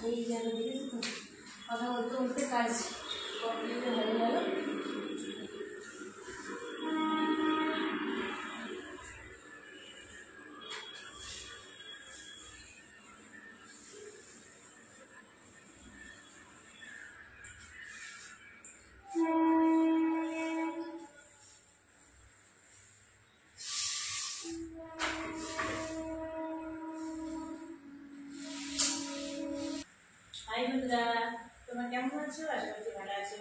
এই গেল কথা বলতে বলতে কাজ কমপ্লিট হয়ে গেল। হাই বন্ধুরা, তোমরা কেমন আছো? আশা করছি ভালো আছো।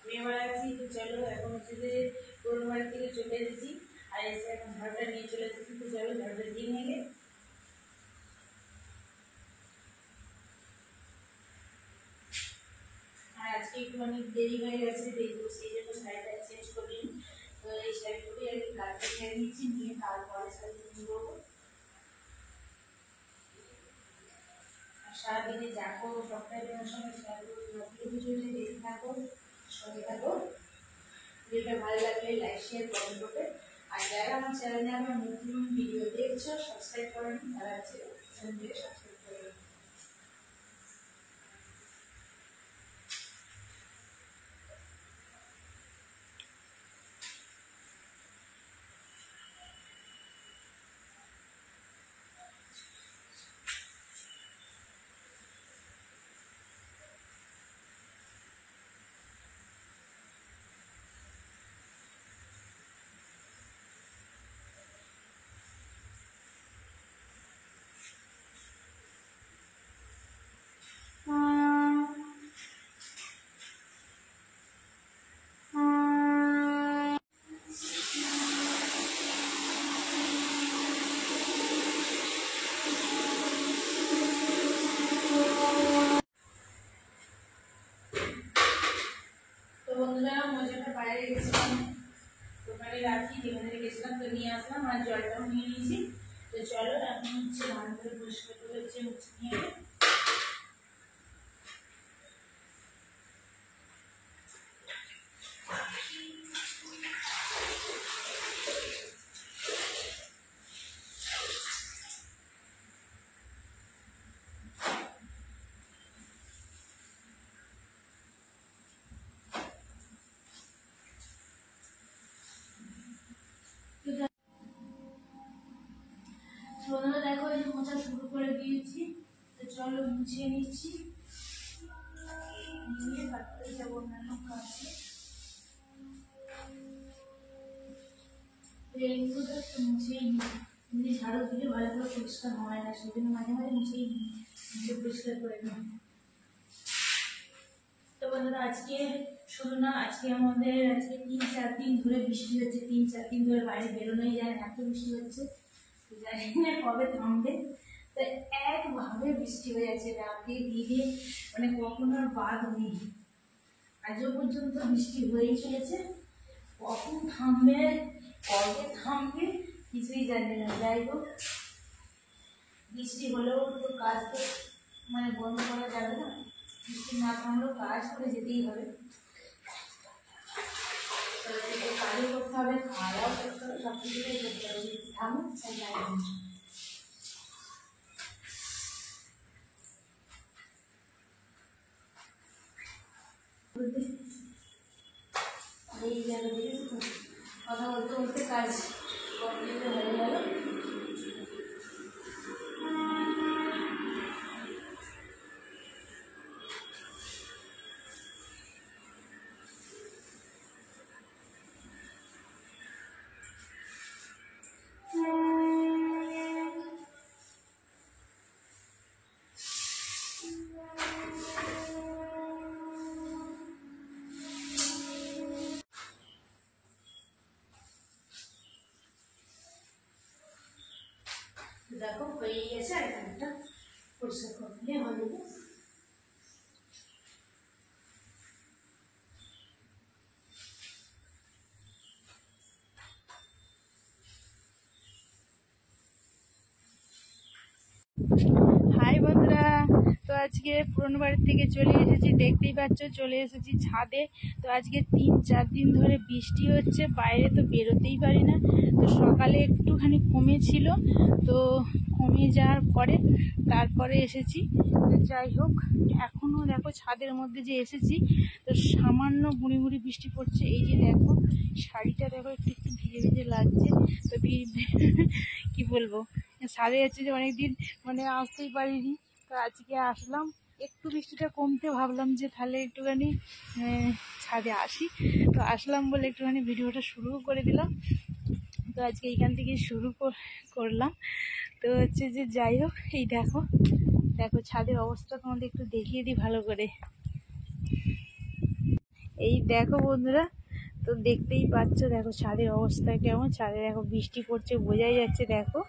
আমি ভালো আছি। তো চলো, এখন হচ্ছে যে পুরোনো বাড়ি থেকে চলে এসেছি, আর এসে এখন ঝাড়টা নিয়ে চলে এসেছি। তো চলো ঝাড়টা দিয়ে নিয়ে আর আজকে একটু অনেক দেরি হয়ে গেছে, সেই জন্য শাড়িটা চেঞ্জ করি। তো এই শাড়িগুলি আর কি কালকে ছেড়ে নিচ্ছি, নিয়ে তারপরে শাড়ি চেঞ্জ করবো। সারাদিনে যা করবো সবটাই তোমার সঙ্গে শেয়ার করবো। ভিডিওটি দেখতে থাকো, সঙ্গে থাকো। ভিডিওটা ভালো লাগলে লাইক শেয়ার কমেন্ট করবে। আর যারা আমার চ্যানেলে আমার নতুন ভিডিও দেখছো সাবস্ক্রাইব করেন, তারা আছে চ্যানেলটিকে সাবস্ক্রাইব করবেন। তো বন্ধুরা, মজাটা বাইরে গেছিলাম, দোকানে রাখি যেখানে গেছিলাম, তো নিয়ে আসলাম আর জলটাও নিয়ে নিয়েছি। তো চলো এখন হচ্ছে ভালো করে পরিষ্কার করে হচ্ছে নিয়ে বন্ধুরা দেখো, এই মোছা শুরু করে দিয়েছি। তো চলো মুছিয়ে নিচ্ছি, নিয়ে তারপরে যাবো অন্যান্য কাজে। এইগুলো একটু মুছিয়েই নিই, এমনি ঝাড়ু দিলে ভালো করে পরিষ্কার হয় না, সেই জন্য মাঝে মাঝে মুছিয়েই নিই, পরিষ্কার করে নিই। তো বন্ধুরা, আজকে শুধু না, আজকে 3-4 দিন ধরে বৃষ্টি হচ্ছে। 3-4 দিন ধরে বাইরে বেরোনোই যায় না, এত বৃষ্টি হচ্ছে, জানি না কবে থামবে। তো একভাবে বৃষ্টি হয়ে যাচ্ছে, রাতে দিনে, মানে কখনো আর বাদ নেই। আজও পর্যন্ত বৃষ্টি হয়েই চলেছে। কখন থামবে, কবে থামবে কিছুই জানি না। যাই হোক, বৃষ্টি হলেও তো কাজ তো মানে বন্ধ করা যাবে না, বৃষ্টি না থামলেও কাজ করে যেতেই হবে। কাজও করতে হবে, খাওয়াও করতে হবে, সব কিছুটাই করতে হবে। থামুক তাই যাই এই গেল, কথা বলতে বলতে কাজ কমপ্লিট হয়ে গেল। দেখো হয়ে গেছে, আর এখানটা পরিষ্কার করলে হয়ে যাবে। হাই বন্ধুরা, তো আজকে পুরনো বাড়ির থেকে চলে এসেছি, দেখতেই পাচ্ছ চলে এসেছি ছাদে। তো আজকে 3-4 দিন ধরে বৃষ্টি হচ্ছে, বাইরে তো বেরোতেই পারি না। তো সকালে একটুখানি কমেছিল, তো কমে যাওয়ার পরে তারপরে এসেছি। যাই হোক, এখনও দেখো ছাদের মধ্যে যে এসেছি তো সামান্য গুঁড়ি গুঁড়ি বৃষ্টি পড়ছে। এই যে দেখো শাড়িটা দেখো একটু একটু ভিজে ভিজে লাগছে। তো কি বলবো, ছাদে যাচ্ছে যে অনেকদিন মানে আসতেই পারিনি, তো আজকে আসলাম। একটু বৃষ্টিটা কমতে ভাবলাম যে তাহলে একটুখানি ছাদে আসি, তো আসলাম বলে একটুখানি ভিডিওটা শুরু করে দিলাম। তো আজকে এইখান থেকে শুরু করলাম। তো হচ্ছে যে যাই হোক, এই দেখো দেখো ছাদের অবস্থা তোমাদের একটু দেখিয়ে দিই ভালো করে। এই দেখো বন্ধুরা, তো দেখতেই পাচ্ছ দেখো ছাদের অবস্থা কেমন। ছাদে দেখো বৃষ্টি পড়ছে, বোঝাই যাচ্ছে। দেখো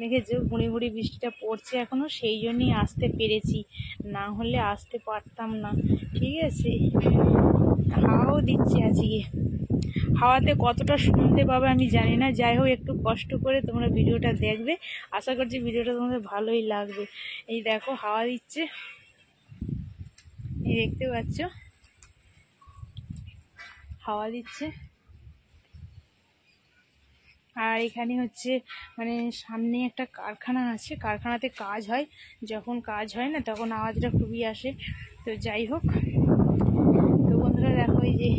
দেখেছো গুঁড়ি গুঁড়ি বৃষ্টিটা পড়ছে এখনো, সেই জন্যই আসতে পেরেছি, না হলে আসতে পারতাম না। ঠিক আছে, হাওয়াও দিচ্ছে আজকে। হাওয়াতে কতটা শুনতে পাবে আমি জানি না, যাই হোক একটু কষ্ট করে তোমরা ভিডিওটা দেখবে, আশা করছি ভিডিওটা তোমাদের ভালোই লাগবে। এই দেখো হাওয়া দিচ্ছে, এই দেখতে পাচ্ছ হাওয়া দিচ্ছে। আর এখানে হচ্ছে মানে সামনে একটা কারখানা আছে, কারখানাতে কাজ হয়, যখন কাজ হয় না তখন আওয়াজটা খুবই আসে। তো যাই হোক, তো বন্ধুরা দেখো এই যে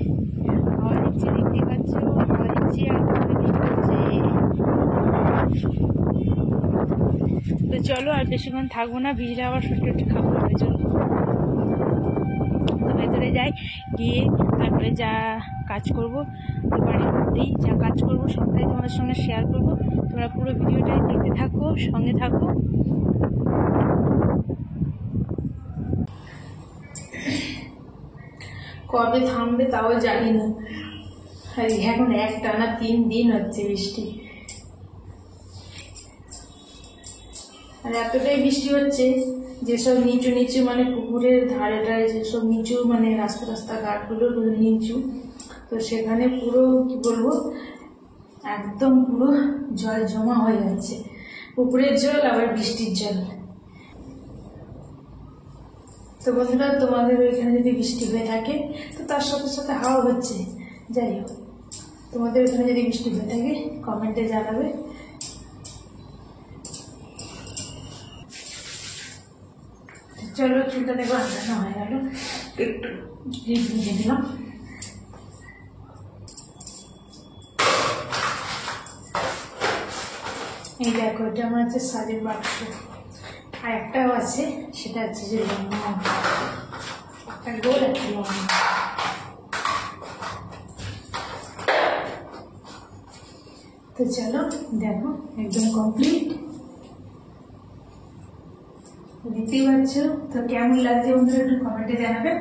হাওয়া দিচ্ছে, দেখতে পাচ্ছ হাওয়া দিচ্ছে আর তো চলো আর বেশিক্ষণ থাকবো না, ভিজলে আবার সত্যি একটু খাবো। চলো তো ভেতরে যাই, গিয়ে তারপরে যা কাজ করবো বাড়ির মধ্যেই যা কাজ করবো সবটাই তোমাদের সঙ্গে শেয়ার করবো। তোমরা পুরো ভিডিওটাই দেখতে থাকো, সঙ্গে থাকো। কবে থামবে তাও জানি না, এখন একটানা 3 দিন হচ্ছে বৃষ্টি। আর এতটাই বৃষ্টি হচ্ছে যেসব নিচু নিচু মানে পুকুরের ধারে ধারে যেসব নিচু মানে রাস্তা ঘাটগুলো নিচু, তো সেখানে পুরো কি বলবো একদম পুরো জল জমা হয়ে যাচ্ছে, পুকুরের জল আবার বৃষ্টির জল। তো বন্ধুরা তোমাদের ওইখানে যদি বৃষ্টি হয়ে থাকে তো তার সাথে সাথে হাওয়া হচ্ছে, যাই হোক তোমাদের ওইখানে যদি বৃষ্টি হয়ে থাকে কমেন্টে জানাবে। চলো চুলটা দেখো আন্দানো হয়ে গেল, একটু নিয়ে দিলাম। এই দেখো এটা আমার হচ্ছে শাড়ির বাক্স, আর একটাও আছে সেটা হচ্ছে যে একটা গোল একটা লম্বা। তো চলো দেখো একদম কমপ্লিট, দেখতেই পাচ্ছ। তো কেমন লাগছে বন্ধুরা একটু কমেন্টে জানাবে।